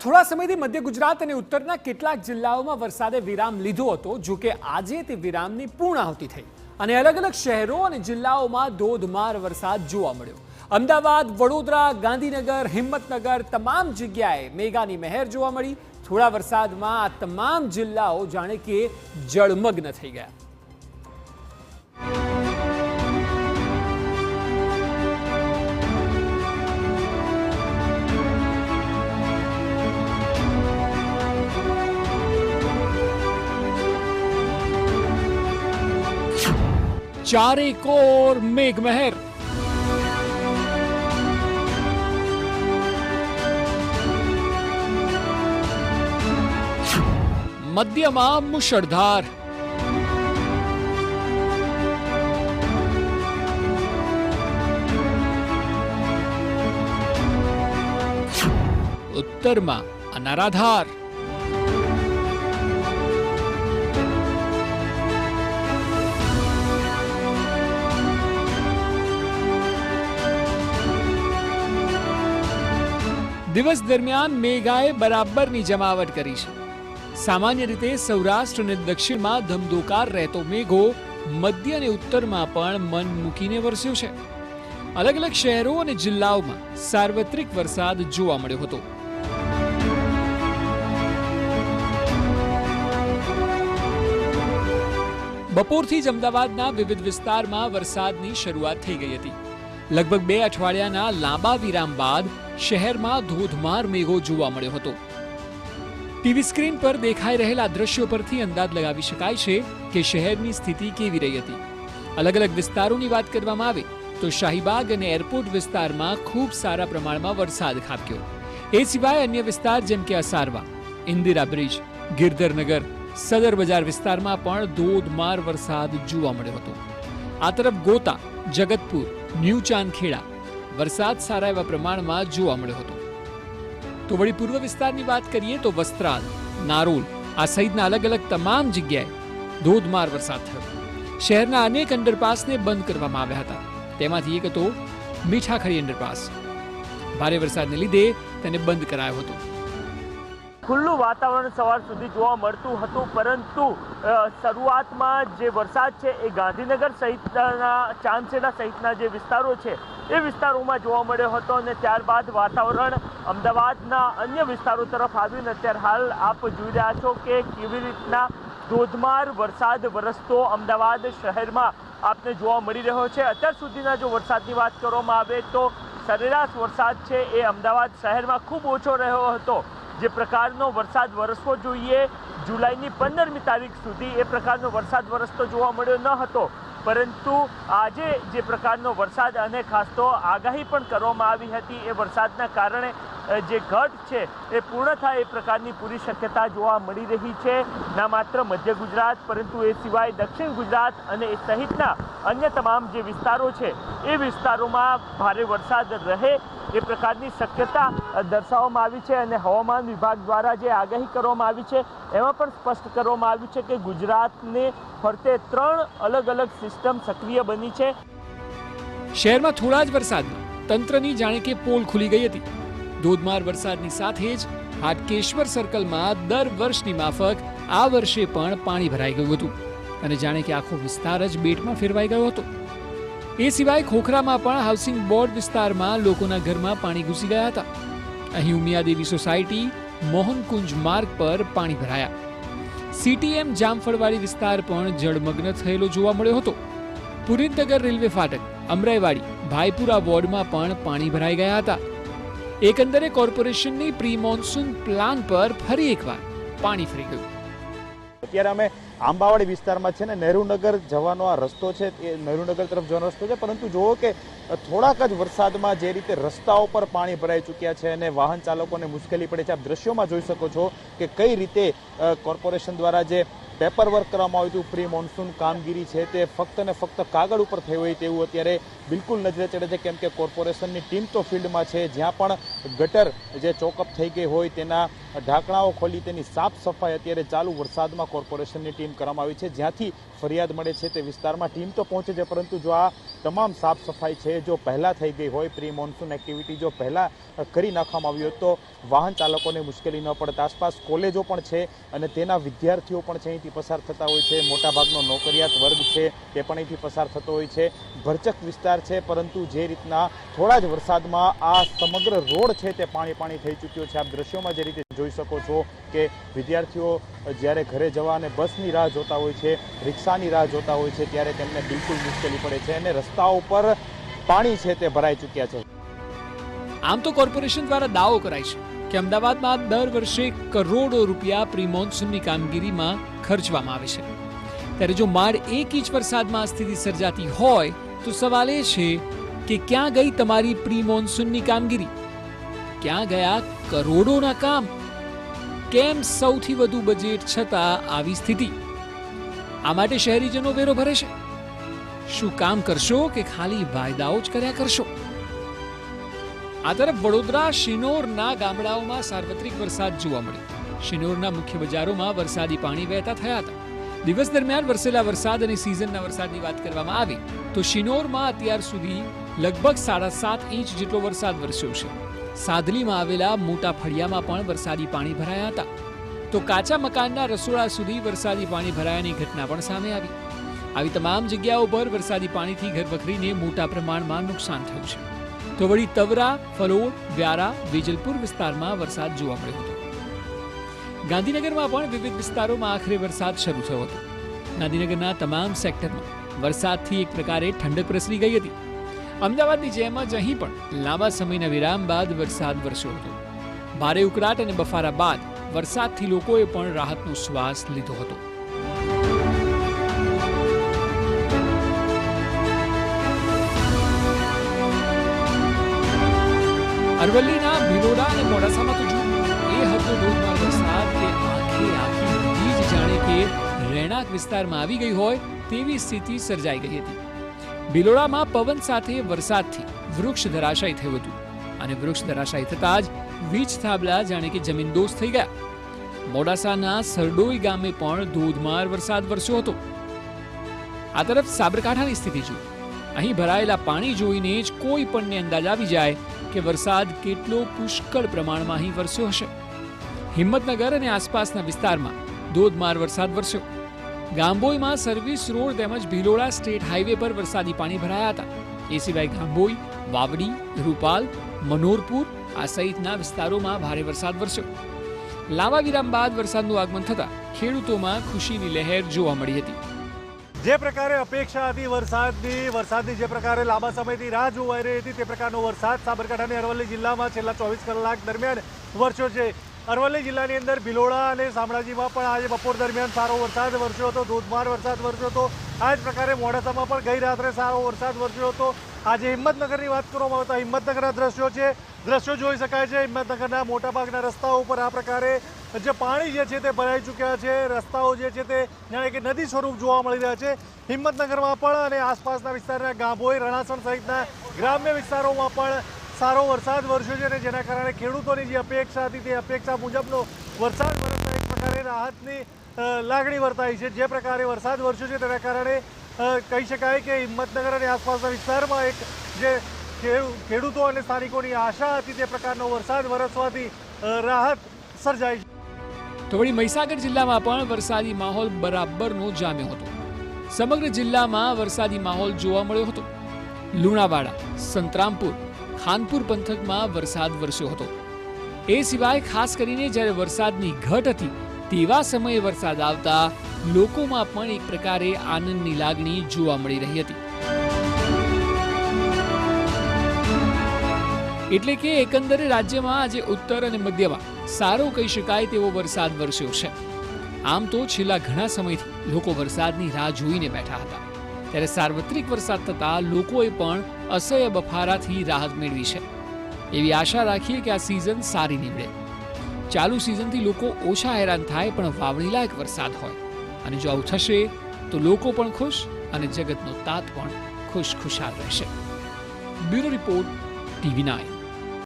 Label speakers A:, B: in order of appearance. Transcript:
A: થોડા સમયથી મધ્ય ગુજરાત અને ઉત્તરના કેટલાક જિલ્લાઓમાં વરસાદે વિરામ લીધો હતો, જો કે આજે તે વિરામની પૂર્ણાહુતિ થઈ અને અલગ અલગ શહેરો અને જિલ્લાઓમાં ધોધમાર વરસાદ જોવા મળ્યો। અમદાવાદ, વડોદરા, ગાંધીનગર, હિંમતનગર તમામ જગ્યાએ મેઘાની મહેર જોવા મળી। થોડા વરસાદમાં આ તમામ જિલ્લાઓ જાણે કે જળમગ્ન થઈ ગયા। चारे कोर मेघमहेर। मध्यमा मुसळधार। उत्तर में अनाराधार। दिवस दरमियान मेघाए बराबरनी जमावट करी छे। सामान्य रीते सौराष्ट्र અને દક્ષિણમાં ધમધોકાર રહેતો મેઘો મધ્ય અને ઉત્તરમાં પણ મન મૂકીને વરસ્યો છે। અલગ અલગ શહેરો અને જિલ્લાઓમાં સાર્વત્રિક વરસાદ જોવા મળ્યો હતો। બપોરથી જ અમદાવાદના વિવિધ વિસ્તારમાં વરસાદની શરૂઆત થઈ ગઈ હતી। લગભગ 2 અઠવાડિયાના લાંબા વિરામ બાદ શહેરમાં ધોધમાર મેઘો જોવા મળ્યો હતો। ટીવી સ્ક્રીન પર દેખાઈ રહેલા દ્રશ્યો પરથી અંદાજ લગાવી શકાય છે કે શહેરની સ્થિતિ કેવી રહી હતી। અલગ અલગ વિસ્તારોની વાત કરવામાં આવે તો શાહીબાગ અને એરપોર્ટ વિસ્તારમાં ખૂબ સારા પ્રમાણમાં વરસાદ ખાબક્યો। એ સિવાય અન્ય વિસ્તાર જેમ કે અસારવા, ઇન્દિરા બ્રિજ, ગિરધરનગર, સદર બજાર વિસ્તારમાં પણ ધોધમાર વરસાદ જોવા મળ્યો હતો। આ તરફ ગોતા, જગતપુર, ન્યૂ ચાંદખેડા વરસાદ સારા એવા પ્રમાણમાં જોવા મળ્યો હતો। તો વળી પૂર્વ વિસ્તારની વાત કરીએ તો વસ્ત્રાલ, નારોલ આ સહિતના અલગ અલગ તમામ જગ્યાએ ધોધમાર વરસાદ થયો। શહેરના અનેક અંડરપાસને બંધ કરવામાં આવ્યા હતા। તેમાંથી એક હતો મીઠાખડી અંડરપાસ। ભારે વરસાદને લીધે તેને બંધ કરાયો હતો।
B: ખુલ્લું વાતાવરણ સવાર સુધી જોવા મળતું હતું, પરંતુ શરૂઆતમાં જે વરસાદ છે એ ગાંધીનગર સહિતના ચાંદખેડા સહિતના જે વિસ્તારો છે એ વિસ્તારોમાં જોવા મળ્યો હતો અને ત્યારબાદ વાતાવરણ અમદાવાદના અન્ય વિસ્તારો તરફ આવ્યું। ને અત્યારે હાલ આપ જોઈ રહ્યા છો કે કેવી રીતના ધોધમાર વરસાદ વરસતો અમદાવાદ શહેરમાં આપને જોવા મળી રહ્યો છે। અત્યાર સુધીના જો વરસાદની વાત કરવામાં આવે તો સરેરાશ વરસાદ છે એ અમદાવાદ શહેરમાં ખૂબ ઓછો રહ્યો હતો। જે પ્રકારનો વરસાદ વરસવો જોઈએ જુલાઈની 15મી તારીખ સુધી એ પ્રકારનો વરસાદ વરસતો જોવા મળ્યો ન હતો, પરંતુ આજે જે પ્રકારનો વરસાદ અને ખાસ તો આગાહી પણ કરવામાં આવી હતી એ વરસાદના કારણે જે ઘટ છે એ પૂર્ણ થાય એ પ્રકારની પૂરી શક્યતા જોવા મળી રહી છે। ના માત્ર મધ્ય ગુજરાત પરંતુ એ સિવાય દક્ષિણ ગુજરાત અને એ સહિતના અન્ય તમામ જે વિસ્તારો છે એ વિસ્તારોમાં ભારે વરસાદ રહે એ પ્રકારની શક્યતા દર્શાવવામાં આવી છે અને હવામાન વિભાગ દ્વારા જે આગાહી કરવામાં આવી છે એમાં પણ સ્પષ્ટ કરવામાં આવ્યું છે કે ગુજરાતને ફરતે 3 અલગ અલગ સિસ્ટમ સક્રિય બની છે।
A: શહેરમાં થોડા જ વરસાદમાં તંત્રની જાણે કે પોલ ખુલી ગઈ હતી। ધોધમાર વરસાદની સાથે જ હાટકેશ્વર સર્કલમાં દર વર્ષની માફક આ વર્ષે પણ પાણી ભરાઈ ગયું હતું અને જાણે કે આખો વિસ્તાર જ બેટમાં ફેરવાઈ ગયો હતો। એ સિવાય ખોખરામાં પણ હાઉસિંગ બોર્ડ વિસ્તારમાં લોકોના ઘરમાં પાણી ઘૂસી ગયા હતા। અહીં ઉમિયાદેવી સોસાયટી, મોહનકુંજ માર્ગ પર પાણી ભરાયા। સીટીએમ જામફળવાડી વિસ્તાર પણ જળમગ્ન થયેલો જોવા મળ્યો હતો। પુરીનગર રેલવે ફાટક, અમરાઈવાડી, ભાઈપુરા વોર્ડમાં પણ પાણી ભરાઈ ગયા હતા। એકંદરે કોર્પોરેશનની પ્રી મોન્સૂન પ્લાન પર ફરી એકવાર પાણી ફરી ગયું।
C: અત્યારે અમે આંબાવાડી વિસ્તારમાં છે ને નહેરુનગર જવાનો આ રસ્તો છે એ નહેરુનગર તરફ જવાનો રસ્તો છે, પરંતુ જુઓ કે થોડાક જ વરસાદમાં જે રીતે રસ્તાઓ પર પાણી ભરાઈ ચૂક્યા છે અને વાહન ચાલકોને મુશ્કેલી પડે છે। આપ દ્રશ્યોમાં જોઈ શકો છો કે કઈ રીતે કોર્પોરેશન દ્વારા જે પેપર વર્ક કરવામાં આવ્યું હતું, પ્રી મોન્સૂન કામગીરી છે તે ફક્ત ને ફક્ત કાગળ ઉપર થઈ હોય તેવું અત્યારે બિલકુલ નજરે ચડે છે, કેમ કે કોર્પોરેશનની ટીમ તો ફિલ્ડમાં છે, જ્યાં પણ ગટર જે ચોકઅપ થઈ ગઈ હોય તેના ઢાંકણાઓ ખોલી તેની સાફ સફાઈ અત્યારે ચાલુ વરસાદમાં કોર્પોરેશનની ટીમ કરવામાં આવી છે. જ્યાંથી ફરિયાદ મળે છે તે વિસ્તારમાં ટીમ તો પહોંચે છે, પરંતુ જો આ તમામ સાફ સફાઈ છે જો પહેલાં થઈ ગઈ હોય, પ્રી મોન્સૂન એક્ટિવિટી જો પહેલાં કરી નાખવામાં આવી હોય તો વાહન ચાલકોને મુશ્કેલી ન પડત. આસપાસ કોલેજો પણ છે અને તેના વિદ્યાર્થીઓ પણ છે અહીંથી પસાર થતા હોય છે. મોટાભાગનો નોકરિયાત વર્ગ છે તે પણ અહીંથી પસાર થતો હોય છે. ભરચક વિસ્તાર છે, પરંતુ જે રીતના થોડા જ વરસાદમાં આ સમગ્ર રોડ છે તે પાણી થઈ ચૂક્યો છે. આપ દ્રશ્યોમાં જે રીતે જોઈ શકો છો કે વિદ્યાર્થીઓ જ્યારે ઘરે જવા અને બસની રાહ જોતા હોય છે, રિક્ષાની રાહ જોતા હોય છે, ત્યારે તેમને બિલકુલ મુશ્કેલી પડે છે અને રસ્તાઓ ઉપર પાણી છે તે ભરાઈ ચૂક્યા છે.
A: આમ તો કોર્પોરેશન દ્વારા દાવો કરાય છે કે અમદાવાદમાં દર વર્ષે કરોડો રૂપિયા પ્રી મોન્સૂનની કામગીરીમાં ખર્ચવામાં આવે છે, ત્યારે જો માંડ 1 ઇંચ વરસાદમાં આ સ્થિતિ સર્જાતી હોય તો સવાલ એ છે કે ક્યાં ગઈ તમારી પ્રી મોન્સૂનની કામગીરી? ક્યાં ગયા કરોડોના કામ? કેમ સૌથી વધુ બજેટ છતાં આવી સ્થિતિ? આ માટે શહેરીજનો વેરો ભરે છે. શું કામ કરશો કે ખાલી વાયદાઓ જ કર્યા કરશો? આ તરફ વડોદરા શિનોરના ગામડાઓમાં સાર્વત્રિક વરસાદ જોવા મળ્યો. શિનોરના મુખ્ય બજારોમાં વરસાદી પાણી વહેતા થયા હતા. દિવસ દરમિયાન વરસેલા વરસાદ અને સિઝનના વરસાદની વાત કરવામાં આવે તો શિનોરમાં અત્યાર સુધી લગભગ 7.5 ઇંચ જેટલો વરસાદ વરસ્યો છે. સાદલીમાં આવેલા મોટા ફળિયામાં પણ વરસાદી પાણી ભરાયા હતા. તો કાચા મકાનના રસોડા સુધી વરસાદી પાણી ભરાયાની ઘટના પણ સામે આવી. આવી તમામ જગ્યાઓ પર વરસાદી પાણીથી ઘરવખરીને મોટા પ્રમાણમાં નુકસાન થયું છે. તો વળી તવરા, ફલોડ, વ્યારા, વેજલપુર વિસ્તારમાં વરસાદ જોવા મળ્યો હતો. ગાંધીનગરમાં પણ વિવિધ વિસ્તારોમાં આખરે વરસાદ શરૂ થયો હતો. ગાંધીનગરના તમામ સેક્ટરમાં વરસાદથી એક પ્રકારે ઠંડક પ્રસરી ગઈ હતી. અમદાવાદની જેમ જ અહીં પણ લાંબા સમયના વિરામ બાદ વરસાદ વરસ્યો હતો. ભારે ઉકળાટ અને બફારા બાદ વરસાદથી લોકોએ પણ રાહતનો શ્વાસ લીધો હતો. અરવલ્લીના ભિલોડા અને મોડાસામાં તો જો એ હતો ધોધમાર વરસાદ કે આખી નદી જ જાણે કે રહેણાંક વિસ્તારમાં આવી ગઈ હોય તેવી સ્થિતિ સર્જાઈ ગઈ હતી. ભિલોડામાં પવન સાથે વરસાદથી વૃક્ષ ધરાશાયી થયું હતું અને વૃક્ષ ધરાશાયી થતાં જ વીજ થાંભલા જાણે કે જમીનદોસ્ત થઈ ગયા. મોડાસાના સરડોઈ ગામે પણ ધોધમાર વરસાદ વરસ્યો હતો. આ તરફ સાબરકાંઠાની સ્થિતિ જુઓ. અહીં ભરાયેલા પાણી જોઈને જ કોઈ પણને અંદાજ આવી જાય કે વરસાદ કેટલો પુષ્કળ પ્રમાણમાં અહીં વરસ્યો હશે. હિંમતનગર અને આસપાસના વિસ્તારમાં ધોધમાર વરસાદ વરસ્યો. ગાંભોઈમાં સર્વિસ રોડ તેમજ ભિલોડા સ્ટેટ હાઈવે પર વરસાદી પાણી ભરાયા હતા. એ સિવાય ગાંભોઈ, વાવડી, રૂપાલ, મનોરપુર આ સહિતના વિસ્તારોમાં ભારે વરસાદ વરસ્યો. લાંબા વિરામ બાદ વરસાદનું આગમન થતાં ખેડૂતોમાં ખુશીની લહેર જોવા મળી હતી.
D: જે પ્રકારે અપેક્ષા હતી વરસાદની જે પ્રકારે લાંબા સમયથી રાહ જોવાઈ રહી હતી તે પ્રકારનો વરસાદ સાબરકાંઠા અને અરવલ્લી જિલ્લામાં છેલ્લા 24 કલાક દરમિયાન વરસ્યો છે. અરવલ્લી જિલ્લાની અંદર ભિલોડા અને શામળાજીમાં પણ આજે બપોર દરમિયાન સારો વરસાદ વરસ્યો હતો, ધોધમાર વરસાદ વરસ્યો હતો. આ જ પ્રકારે મોડાસામાં પણ ગઈ રાત્રે સારો વરસાદ વરસ્યો હતો. આજે હિંમતનગરની વાત કરવામાં આવે તો હિંમતનગરના દ્રશ્યો જોઈ શકાય છે. હિંમતનગરના મોટાભાગના રસ્તાઓ ઉપર આ પ્રકારે જે પાણી જે છે તે ભરાઈ ચૂક્યા છે. રસ્તાઓ જે છે તે જાણે કે નદી સ્વરૂપ જોવા મળી રહ્યા છે. હિંમતનગરમાં પણ અને આસપાસના વિસ્તારના ગાંભોઈ, રણાસણ સહિતના ગ્રામ્ય વિસ્તારોમાં પણ સારો વરસાદ વરસ્યો છે અને જેના કારણે ખેડૂતોની જે અપેક્ષા હતી તે અપેક્ષા મુજબનો વરસાદ વરસતા એક પ્રકારે રાહતની લાગણી વર્તાઈ છે. જે પ્રકારે વરસાદ વરસ્યો છે તેના કારણે કહી શકાય કે હિંમતનગર અને આસપાસના વિસ્તારમાં એક જે ખેડૂતો અને સ્થાનિકોની આશા હતી તે પ્રકારનો વરસાદ વરસવાથી રાહત સર્જાઈ છે.
A: તો વળી મહીસાગર જિલ્લામાં પણ વરસાદી માહોલ બરાબરનો જામ્યો હતો. સમગ્ર જિલ્લામાં વરસાદી માહોલ જોવા મળ્યો હતો. લુણાવાડા, સંતરામપુર, ખાનપુર પંથકમાં વરસાદ વરસ્યો હતો. એ સિવાય ખાસ કરીને જ્યારે વરસાદની ઘટ હતી તેવા સમયે વરસાદ આવતા લોકોમાં પણ એક પ્રકારે આનંદની લાગણી જોવા મળી રહી હતી. એટલે કે એકંદરે રાજ્યમાં આજે ઉત્તર અને મધ્યમાં સારો કહી શકાય તેવો વરસાદ વરસ્યો છે. આમ તો છેલ્લા ઘણા સમયથી લોકો વરસાદની રાહ જોઈને બેઠા હતા, ત્યારે સાર્વત્રિક વરસાદ થતાં લોકોએ પણ અસહ્ય બફારાથી રાહત મેળવી છે. એવી આશા રાખીએ કે આ સિઝન સારી નીવડે. ચાલુ સિઝનથી લોકો ઓછા હેરાન થાય પણ વાવણીલાયક વરસાદ હોય અને જો આવું થશે તો લોકો પણ ખુશ અને જગતનો તાત પણ ખુશખુશાલ રહેશે. Bureau report, TV9.